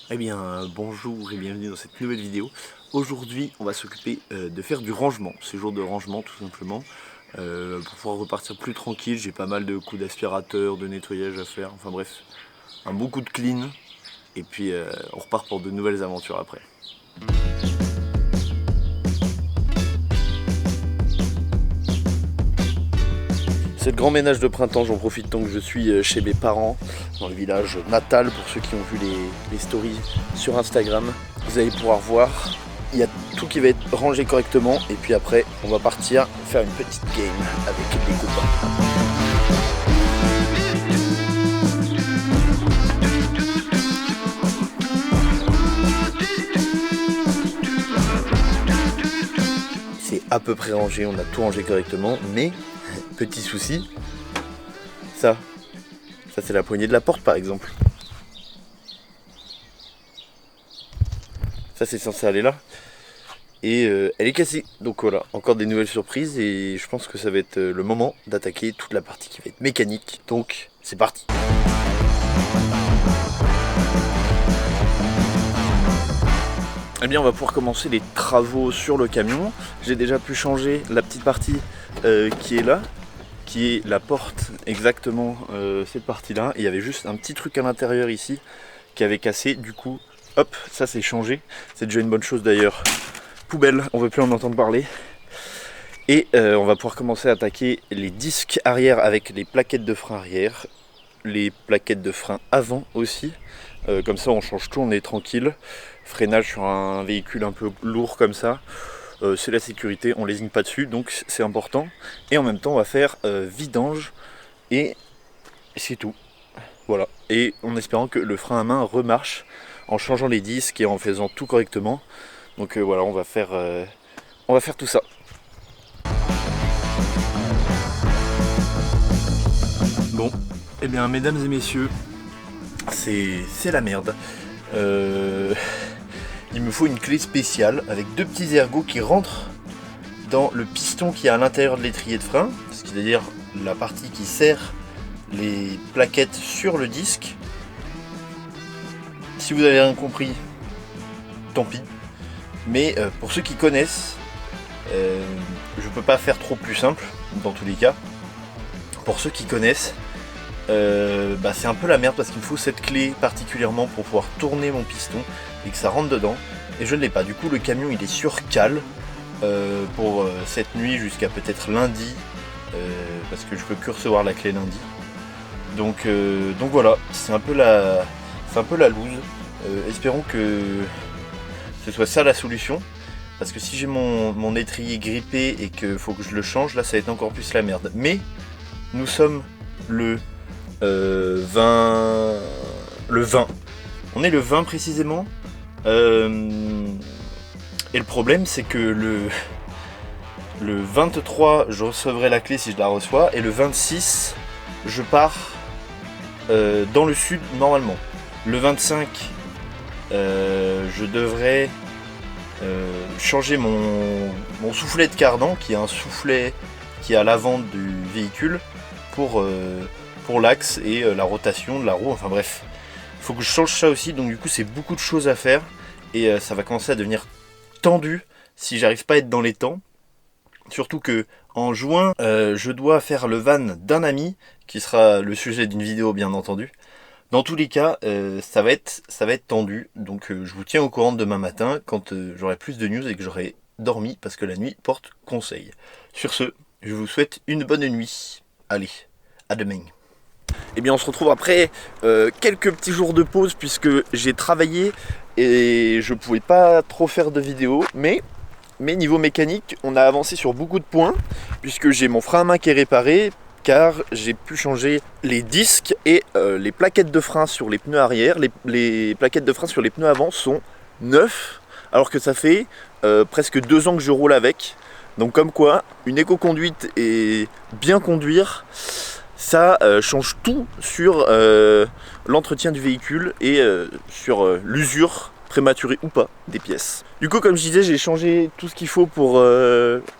Eh bien, bonjour et bienvenue dans cette nouvelle vidéo. Aujourd'hui, on va s'occuper de faire du rangement, ces jours de rangement tout simplement, pour pouvoir repartir plus tranquille. J'ai pas mal de coups d'aspirateur, de nettoyage à faire, enfin bref, un bon coup de clean, et puis on repart pour de nouvelles aventures après. C'est le grand ménage de printemps, j'en profite tant que je suis chez mes parents, dans le village natal, pour ceux qui ont vu les stories sur Instagram. Vous allez pouvoir voir, il y a tout qui va être rangé correctement, et puis après, on va partir faire une petite game avec les copains. C'est à peu près rangé, on a tout rangé correctement, mais petit souci, ça c'est la poignée de la porte par exemple. Ça c'est censé aller là. Et elle est cassée. Donc voilà, encore des nouvelles surprises et je pense que ça va être le moment d'attaquer toute la partie qui va être mécanique. Donc c'est parti. Eh bien on va pouvoir commencer les travaux sur le camion. J'ai déjà pu changer la petite partie qui est là, qui est la porte, exactement cette partie là. Il y avait juste un petit truc à l'intérieur ici qui avait cassé, du coup hop, ça c'est changé. C'est déjà une bonne chose d'ailleurs. Poubelle, on veut plus en entendre parler. Et on va pouvoir commencer à attaquer les disques arrière avec les plaquettes de frein arrière, les plaquettes de frein avant aussi. Comme ça on change tout, on est tranquille. Freinage sur un véhicule un peu lourd comme ça, c'est la sécurité, on lésigne pas dessus, donc c'est important. Et en même temps on va faire vidange et c'est tout. Voilà. Et en espérant que le frein à main remarche en changeant les disques et en faisant tout correctement. Donc voilà, on va faire tout ça. Bon, eh bien mesdames et messieurs, c'est la merde. Il me faut une clé spéciale avec deux petits ergots qui rentrent dans le piston qui est à l'intérieur de l'étrier de frein, c'est-à-dire la partie qui serre les plaquettes sur le disque. Si vous avez rien compris, tant pis. Mais pour ceux qui connaissent, je peux pas faire trop plus simple dans tous les cas. Pour ceux qui connaissent, c'est un peu la merde parce qu'il me faut cette clé particulièrement pour pouvoir tourner mon piston et que ça rentre dedans. Et je ne l'ai pas. Du coup, le camion il est sur cale pour cette nuit jusqu'à peut-être lundi, parce que je peux que recevoir la clé lundi. Donc voilà, c'est un peu la loose. Espérons que ce soit ça la solution. Parce que si j'ai mon étrier grippé et qu'il faut que je le change, là ça va être encore plus la merde. Mais nous sommes le 20. On est le 20 précisément. Et le problème c'est que le 23 je recevrai la clé si je la reçois. Et le 26 je pars dans le sud normalement. Le 25 je devrais changer mon soufflet de cardan, qui est un soufflet qui est à l'avant du véhicule pour l'axe et la rotation de la roue. Enfin bref, il faut que je change ça aussi. Donc du coup c'est beaucoup de choses à faire et ça va commencer à devenir tendu si j'arrive pas à être dans les temps. Surtout que en juin je dois faire le van d'un ami qui sera le sujet d'une vidéo bien entendu. Dans tous les cas, ça va être tendu, donc je vous tiens au courant demain matin quand j'aurai plus de news et que j'aurai dormi, parce que la nuit porte conseil. Sur ce, je vous souhaite une bonne nuit. Allez, à demain. Eh bien on se retrouve après quelques petits jours de pause, puisque j'ai travaillé et je pouvais pas trop faire de vidéos, mais niveau mécanique, on a avancé sur beaucoup de points, puisque j'ai mon frein à main qui est réparé, car j'ai pu changer les disques et les plaquettes de frein sur les pneus arrière. Les plaquettes de frein sur les pneus avant sont neuves, alors que ça fait presque 2 ans que je roule avec. Donc comme quoi, une éco-conduite et bien conduire, ça change tout sur l'entretien du véhicule et sur l'usure prématurée ou pas des pièces. Du coup, comme je disais, j'ai changé tout ce qu'il faut pour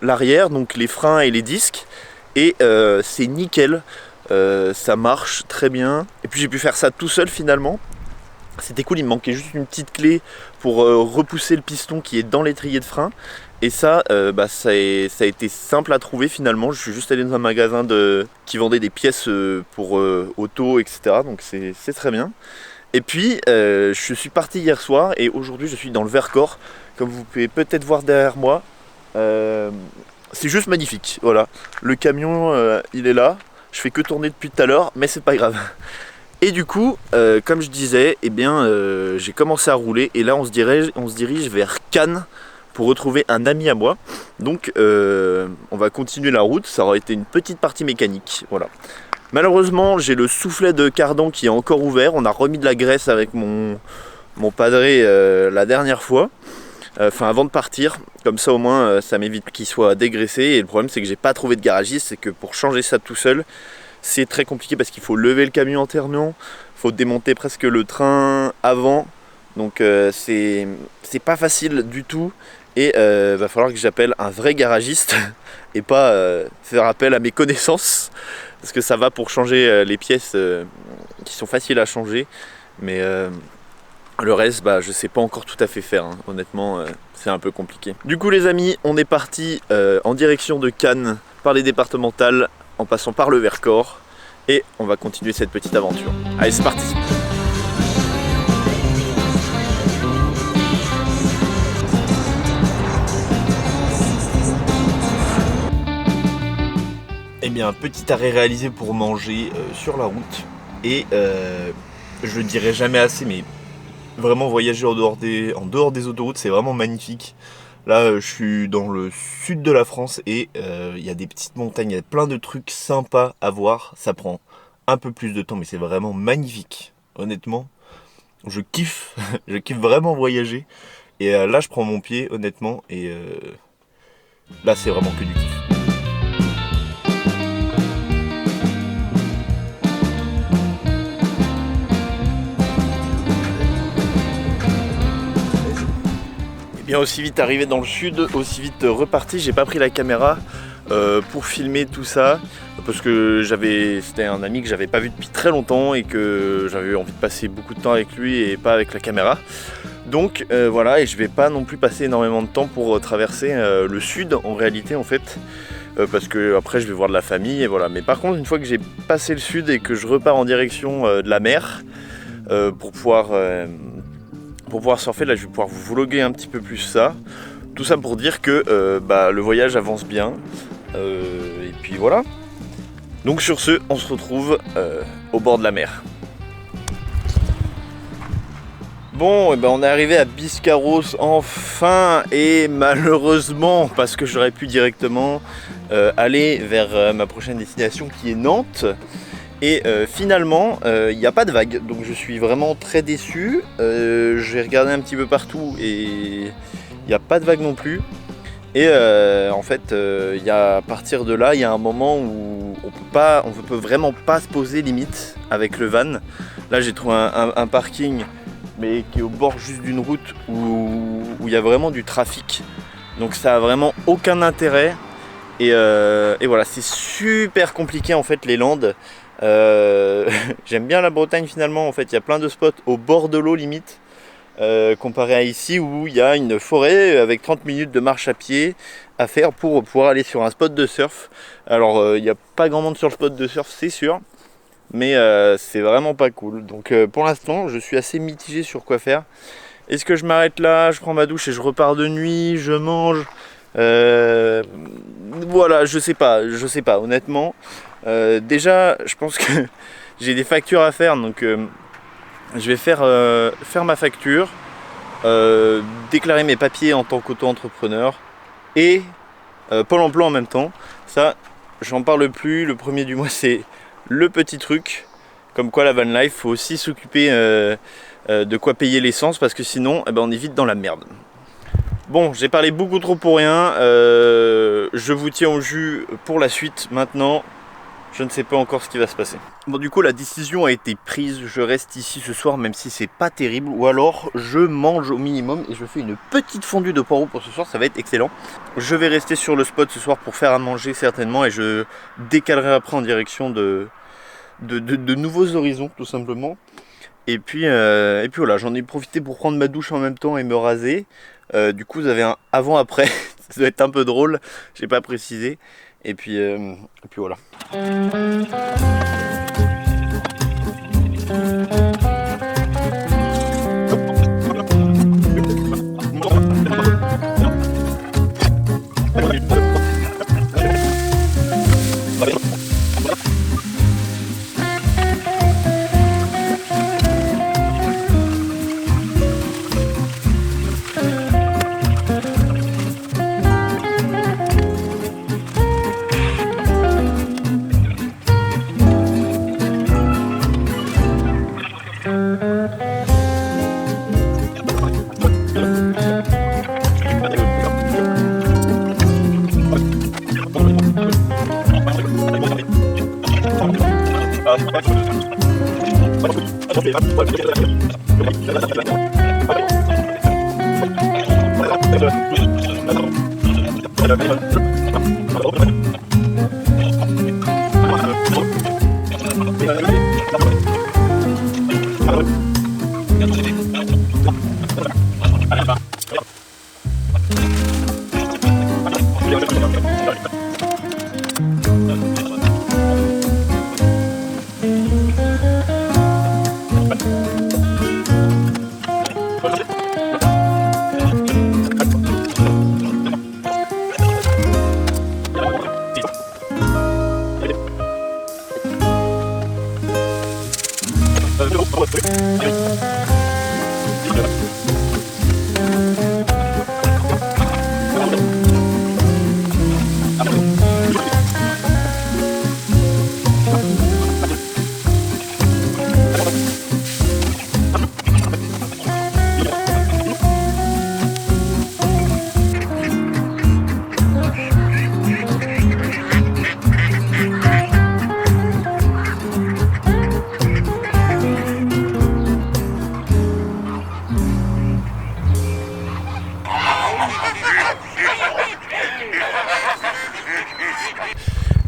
l'arrière, donc les freins et les disques. Et c'est nickel, ça marche très bien. Et puis j'ai pu faire ça tout seul finalement. C'était cool, il me manquait juste une petite clé pour repousser le piston qui est dans l'étrier de frein. Et ça, ça a été simple à trouver finalement. Je suis juste allé dans un magasin qui vendait des pièces pour auto, etc. Donc c'est très bien. Et puis, je suis parti hier soir et aujourd'hui je suis dans le Vercors. Comme vous pouvez peut-être voir derrière moi. C'est juste magnifique, voilà. Le camion, il est là. Je fais que tourner depuis tout à l'heure, mais c'est pas grave. Et du coup, comme je disais, eh bien, j'ai commencé à rouler et là on se dirige vers Cannes pour retrouver un ami à moi. Donc on va continuer la route, ça aura été une petite partie mécanique, voilà. Malheureusement, j'ai le soufflet de cardan qui est encore ouvert. On a remis de la graisse avec mon padré la dernière fois. Enfin avant de partir, comme ça au moins ça m'évite qu'il soit dégraissé. Et le problème c'est que j'ai pas trouvé de garagiste, c'est que pour changer ça tout seul, c'est très compliqué parce qu'il faut lever le camion entièrement, il faut démonter presque le train avant, donc c'est pas facile du tout. Et va falloir que j'appelle un vrai garagiste et pas faire appel à mes connaissances, parce que ça va pour changer les pièces qui sont faciles à changer, mais le reste, je sais pas encore tout à fait faire, hein. Honnêtement, c'est un peu compliqué. Du coup les amis, on est parti en direction de Cannes par les départementales, en passant par le Vercors, et on va continuer cette petite aventure. Allez, c'est parti! Eh bien, petit arrêt réalisé pour manger sur la route, et je le dirai jamais assez, mais vraiment voyager en dehors des autoroutes, c'est vraiment magnifique. Là, je suis dans le sud de la France et il y a des petites montagnes, il y a plein de trucs sympas à voir. Ça prend un peu plus de temps, mais c'est vraiment magnifique. Honnêtement, je kiffe, je kiffe vraiment voyager. Et là, je prends mon pied, honnêtement, et là, c'est vraiment que du kiff. Bien, aussi vite arrivé dans le sud, aussi vite reparti. J'ai pas pris la caméra pour filmer tout ça parce que c'était un ami que j'avais pas vu depuis très longtemps et que j'avais envie de passer beaucoup de temps avec lui et pas avec la caméra. Donc voilà, et je vais pas non plus passer énormément de temps pour traverser le sud en réalité en fait, parce que après je vais voir de la famille et voilà. Mais par contre, une fois que j'ai passé le sud et que je repars en direction de la mer pour pouvoir surfer, là je vais pouvoir vous vlogger un petit peu plus ça. Tout ça pour dire que le voyage avance bien. Et puis voilà. Donc sur ce, on se retrouve au bord de la mer. Bon, on est arrivé à Biscarrosse enfin, et malheureusement, parce que j'aurais pu directement aller vers ma prochaine destination qui est Nantes. Et finalement, il n'y a pas de vague, donc je suis vraiment très déçu. J'ai regardé un petit peu partout et il n'y a pas de vague non plus. Et en fait, à partir de là, il y a un moment où on ne peut vraiment pas se poser limite avec le van. Là, j'ai trouvé un parking, mais qui est au bord juste d'une route où il y a vraiment du trafic. Donc ça a vraiment aucun intérêt. Et voilà, c'est super compliqué en fait les Landes. J'aime bien la Bretagne finalement, en fait il y a plein de spots au bord de l'eau limite, comparé à ici où il y a une forêt avec 30 minutes de marche à pied à faire pour pouvoir aller sur un spot de surf. Alors il n'y a pas grand monde sur le spot de surf, c'est sûr, mais c'est vraiment pas cool. Donc pour l'instant je suis assez mitigé sur quoi faire. Est-ce que je m'arrête là, je prends ma douche et je repars de nuit, je mange, voilà, je sais pas honnêtement. Déjà, je pense que j'ai des factures à faire, donc je vais faire ma facture, déclarer mes papiers en tant qu'auto-entrepreneur et Pôle emploi en même temps. Ça, j'en parle plus. Le premier du mois, c'est le petit truc. Comme quoi, la van life, faut aussi s'occuper de quoi payer l'essence parce que sinon, on est vite dans la merde. Bon, j'ai parlé beaucoup trop pour rien. Je vous tiens au jus pour la suite maintenant. Je ne sais pas encore ce qui va se passer. Bon, du coup, la décision a été prise. Je reste ici ce soir, même si c'est pas terrible. Ou alors, je mange au minimum et je fais une petite fondue de poireaux pour ce soir. Ça va être excellent. Je vais rester sur le spot ce soir pour faire à manger certainement. Et je décalerai après en direction de nouveaux horizons, tout simplement. Et puis voilà, j'en ai profité pour prendre ma douche en même temps et me raser. Du coup, vous avez un avant-après. Ça doit être un peu drôle, j'ai pas précisé. Et puis voilà.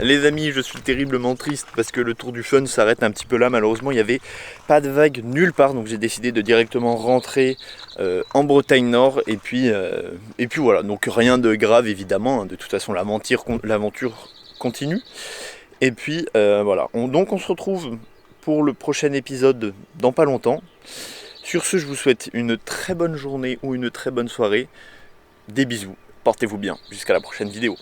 Les amis, je suis terriblement triste parce que le tour du fun s'arrête un petit peu là. Malheureusement, il n'y avait pas de vague nulle part, donc j'ai décidé de directement rentrer en Bretagne Nord. Et puis voilà, donc rien de grave évidemment. De toute façon, l'aventure continue. Et puis voilà, donc on se retrouve pour le prochain épisode dans pas longtemps. Sur ce, je vous souhaite une très bonne journée ou une très bonne soirée. Des bisous, portez-vous bien, jusqu'à la prochaine vidéo.